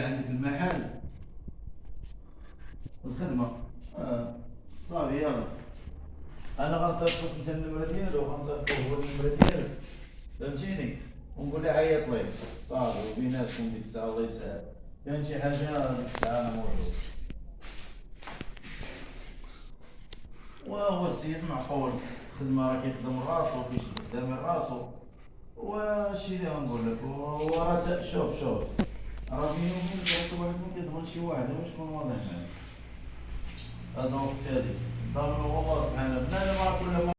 عندك المحل الخدمة صافي يلا. انا غنصيفطك انت النمرة ديالو وغنصيفطو هو النمرة ديالك، فهمتيني، ونقول له عيط ليه صافي وبيناتكم ديك الساعة الله يسهل، كان شي حاجة ديك الساعة انا موجود. وهو السيد معقول، الخدمة راه كيخدم راسو كيشد قدام راسو، واشي اللي غنقول لك، وراه شوف راه بينو وبينك هاك الواحد ما كيضمن شي واحد، واش تكون واضح معاك. هذا وقت هادي ضامن والله سبحانه، بنادم راه كل